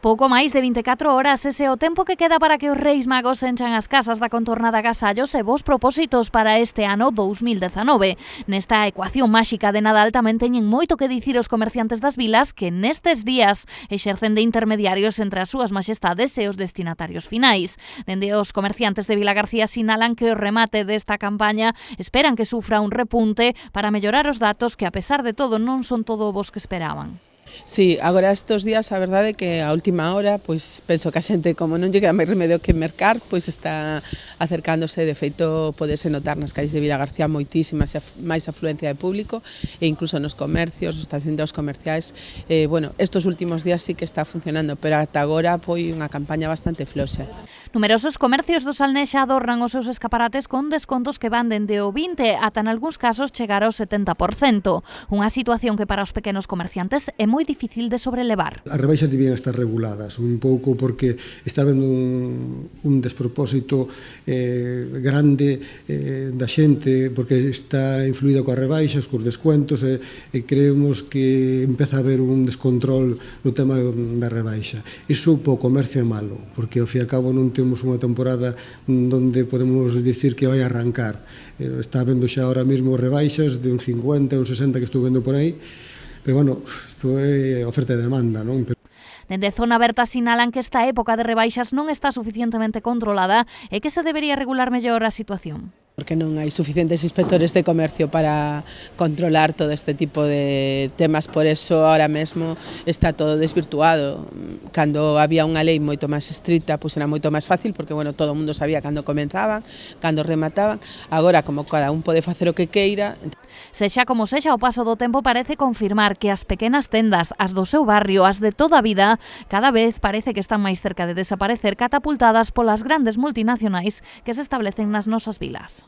Pouco máis de 24 horas ese é o tempo que queda para que os Reis Magos enchan as casas da contornada agasallos e bos propósitos para este ano 2019. Nesta ecuación máxica de Nadal tamén teñen moito que dicir os comerciantes das vilas que nestes días exercen de intermediarios entre as súas maxestades e os destinatarios finais. Dende os comerciantes de Vilagarcía sinalan que o remate desta campaña esperan que sufra un repunte para mellorar os datos que, a pesar de todo, non son todo vos que esperaban. Sí, agora estes días a verdade é que a última hora pois penso que a xente, como non lle queda máis remedio que mercar, pois está acercándose. De feito, podese notar nas calles de Vilagarcía moitísimas máis afluencia de público e incluso nos comercios, os estacionamentos comerciais. Estes últimos días sí que está funcionando, pero ata agora foi unha campaña bastante floxa. Numerosos comercios do Salnexa adornan os seus escaparates con descontos que van dende o 20 ata en algúns casos chegar ao 70%. Unha situación que para os pequenos comerciantes é moi difícil de sobrelevar. As rebaixas debían estar reguladas un pouco porque está habendo un despropósito grande da xente porque está influída coas rebaixas, cos descuentos e creemos que empeza a haber un descontrol no tema da rebaixa. Iso para o comercio é malo porque ao fin e ao cabo non temos unha temporada onde podemos dicir que vai arrancar. Está habendo xa ahora mesmo rebaixas de un 50, un 60 que estou vendo por aí. Pero, bueno, isto é oferta e demanda, non? Dende Zona Aberta sinalan que esta época de rebaixas non está suficientemente controlada e que se debería regular mellor a situación. Porque non hai suficientes inspectores de comercio para controlar todo este tipo de temas, por eso ahora mesmo está todo desvirtuado. Cando había unha lei moito máis estricta, pois era moito máis fácil, porque todo o mundo sabía cando comenzaban, cando remataban. Agora, como cada un pode facer o que queira... Sexa como sexa, o paso do tempo parece confirmar que as pequenas tendas, as do seu barrio, as de toda a vida, cada vez parece que están máis cerca de desaparecer, catapultadas polas grandes multinacionais que se establecen nas nosas vilas.